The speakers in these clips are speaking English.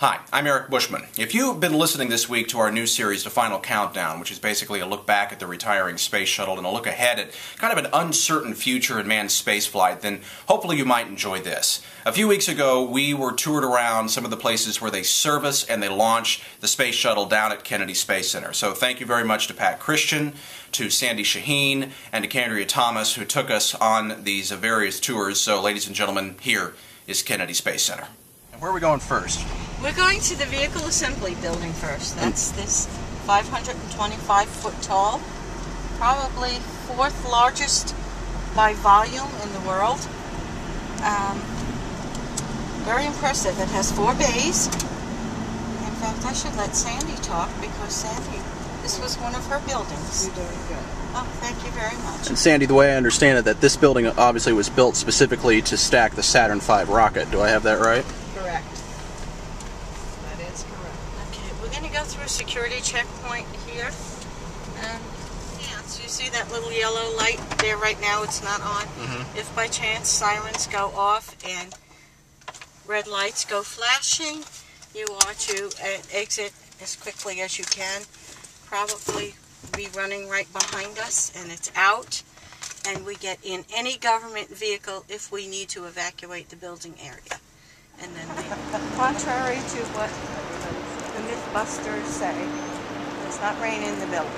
Hi, I'm Eric Bushman. If you've been listening this week to our new series, The Final Countdown, which is basically a look back at the retiring space shuttle and a look ahead at kind of an uncertain future in manned spaceflight, then hopefully you might enjoy this. A few weeks ago, we were toured around some of the places where they service and they launch the space shuttle down at Kennedy Space Center. So thank you very much to Pat Christian, to Sandy Shaheen, and to Candria Thomas, who took us on these various tours. So ladies and gentlemen, here is Kennedy Space Center. And where are we going first? We're going to the Vehicle Assembly Building first. That's this 525-foot tall, probably fourth largest by volume in the world. Very impressive. It has 4 bays. In fact, I should let Sandy talk because Sandy, this was one of her buildings. You're doing good. Oh, thank you very much. And Sandy, the way I understand it, that this building obviously was built specifically to stack the Saturn V rocket. Do I have that right? Correct. That is correct. Okay, we're going to go through a security checkpoint here. So you see that little yellow light there right now? It's not on. If by chance sirens go off and red lights go flashing, you want to exit as quickly as you can. Probably be running right behind us, and it's out. And we get in any government vehicle if we need to evacuate the building area. And then contrary to what the Mythbusters say, it does not rain in the building.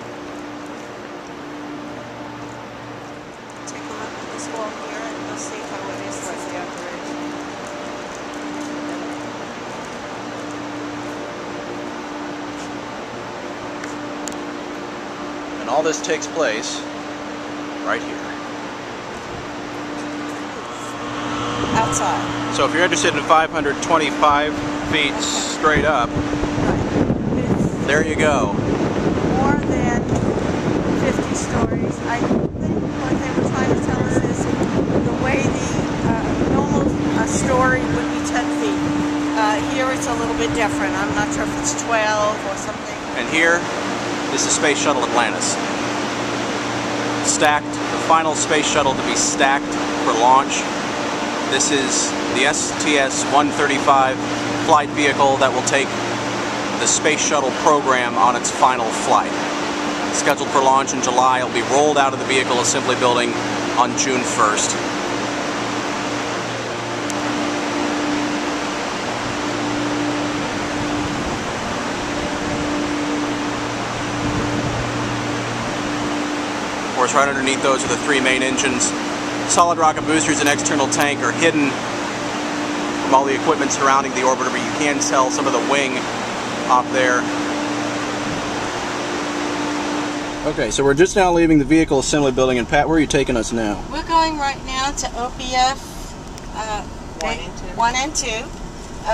Take a look at this wall here and we'll see how it is for the operation. And all this takes place right here. Outside. So if you're interested in 525 feet straight up, there you go. More than 50 stories. I think what they were trying to tell us is the way the normal story would be 10 feet. Here it's a little bit different. I'm not sure if it's 12 or something. And here is the Space Shuttle Atlantis. Stacked, the final space shuttle to be stacked for launch. This is the STS-135 flight vehicle that will take the space shuttle program on its final flight. Scheduled for launch in July, it will be rolled out of the Vehicle Assembly Building on June 1st. Of course, right underneath those are the 3 main engines. Solid rocket boosters and external tank are hidden from all the equipment surrounding the orbiter, but you can tell some of the wing up there. Okay, so we're just now leaving the Vehicle Assembly Building, and Pat, where are you taking us now? We're going right now to OPF 1 and 2.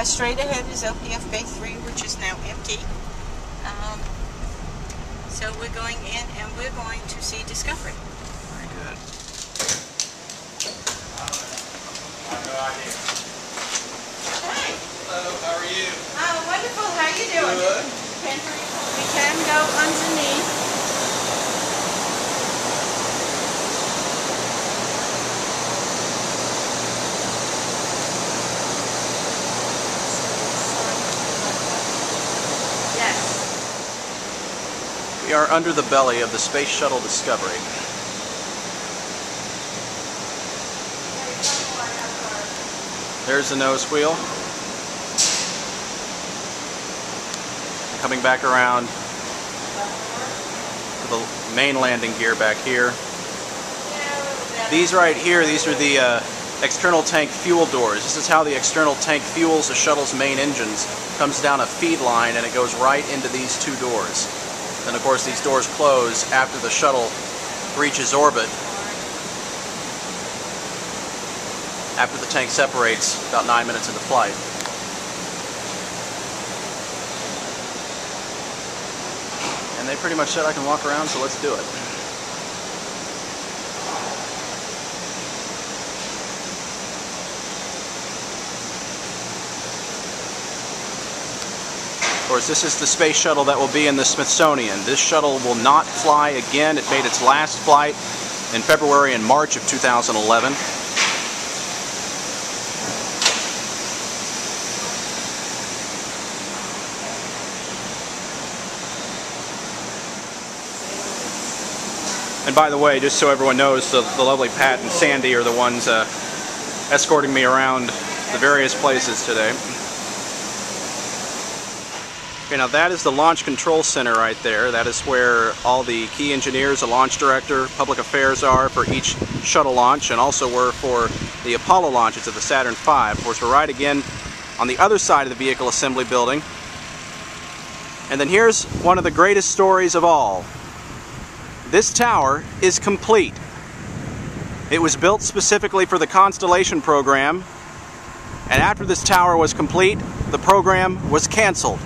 Straight ahead is OPF Bay 3, which is now empty. So we're going in and we're going to see Discovery. Very good. Hey. Hello, how are you? Oh, wonderful. How are you doing? Good. We can go underneath. Yes. We are under the belly of the Space Shuttle Discovery. There's the nose wheel. Coming back around to the main landing gear back here. These right here, these are the external tank fuel doors. This is how the external tank fuels the shuttle's main engines. Comes down a feed line and it goes right into these 2 doors. Then of course these doors close after the shuttle reaches orbit. After the tank separates, about 9 minutes into flight. And they pretty much said I can walk around, so let's do it. Of course, this is the space shuttle that will be in the Smithsonian. This shuttle will not fly again. It made its last flight in February and March of 2011. And by the way, just so everyone knows, the lovely Pat and Sandy are the ones escorting me around the various places today. Okay, now that is the Launch Control Center right there. That is where all the key engineers, the launch director, public affairs are for each shuttle launch, and also were for the Apollo launches of the Saturn V. Of course, we're right again on the other side of the vehicle assembly building. And then here's one of the greatest stories of all. This tower is complete. It was built specifically for the Constellation program, and after this tower was complete, the program was canceled.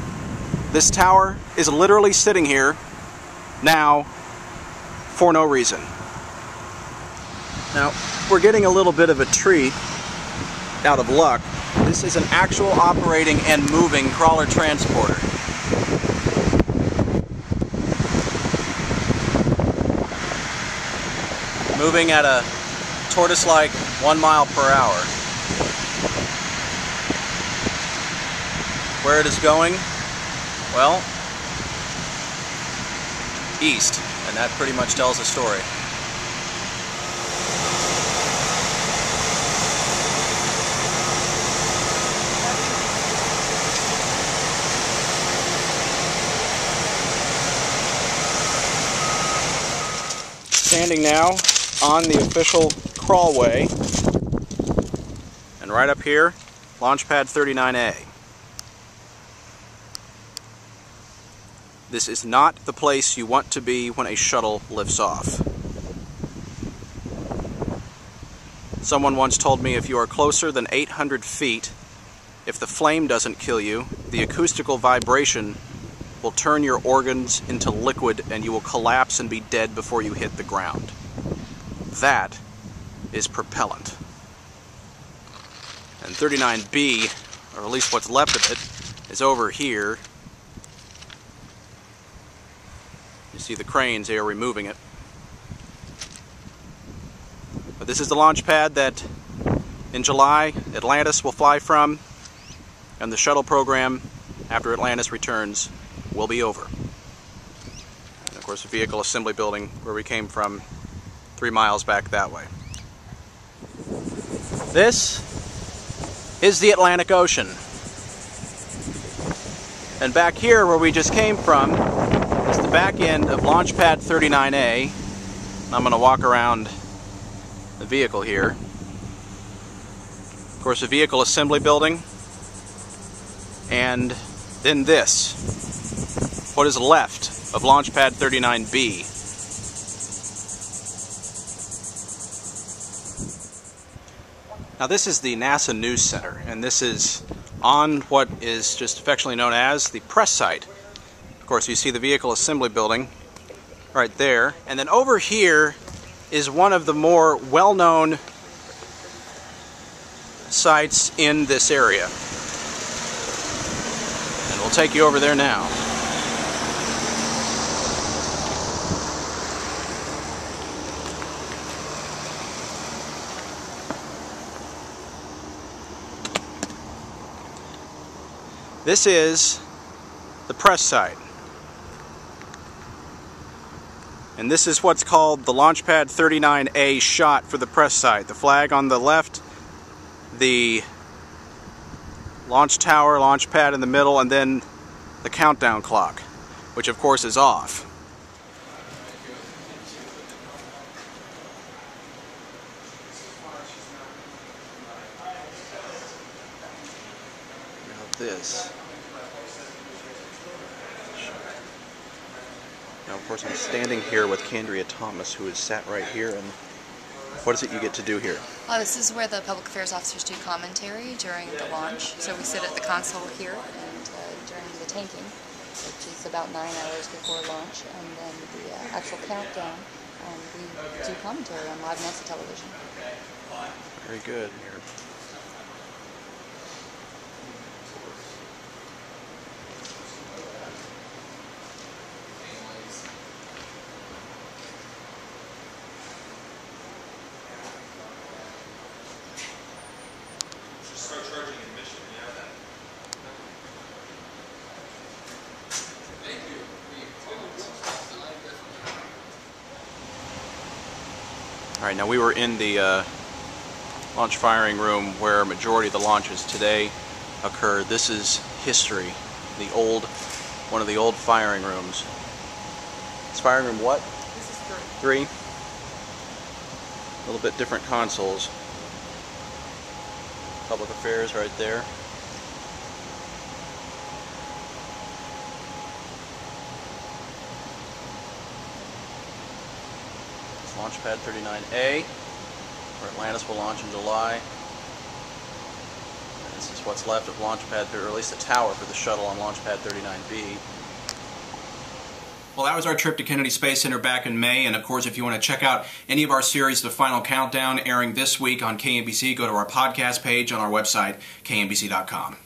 This tower is literally sitting here now for no reason. Now, we're getting a little bit of a treat out of luck. This is an actual operating and moving crawler transporter. Moving at a tortoise-like 1 mile per hour. Where it is going? Well, east, and that pretty much tells the story. Standing now on the official crawlway, and right up here, Launch Pad 39A. This is not the place you want to be when a shuttle lifts off. Someone once told me if you are closer than 800 feet, if the flame doesn't kill you, the acoustical vibration will turn your organs into liquid and you will collapse and be dead before you hit the ground. That is propellant. And 39B, or at least what's left of it, is over here. You see the cranes, they are removing it. But this is the launch pad that in July Atlantis will fly from, and the shuttle program after Atlantis returns will be over. And of course the vehicle assembly building where we came from 3 miles back that way. This is the Atlantic Ocean. And back here where we just came from is the back end of Launch Pad 39A. I'm going to walk around the vehicle here. Of course, a vehicle assembly building. And then this, what is left of Launch Pad 39B. Now this is the NASA News Center, and this is on what is just affectionately known as the press site. Of course, you see the vehicle assembly building right there, and then over here is one of the more well-known sites in this area. And we'll take you over there now. This is the press site. And this is what's called the Launch Pad 39A shot for the press site. The flag on the left, the launch tower, launch pad in the middle, and then the countdown clock, which of course is off. This. Now, of course, I'm standing here with Candria Thomas, who is sat right here. And what is it you get to do here? This is where the public affairs officers do commentary during the launch. So we sit at the console here and during the tanking, which is about 9 hours before launch, and then the actual countdown, we do commentary on live NASA television. Very good. Alright, now we were in the launch firing room where a majority of the launches today occurred. This is history. One of the old firing rooms. It's firing room what? This is 3. three. A little bit different consoles. Public affairs right there. It's Launch Pad 39A, where Atlantis will launch in July. And this is what's left of Launch Pad, or at least the tower for the shuttle on Launch Pad 39B. Well, that was our trip to Kennedy Space Center back in May, and of course, if you want to check out any of our series, The Final Countdown, airing this week on KMBZ, go to our podcast page on our website, kmbz.com.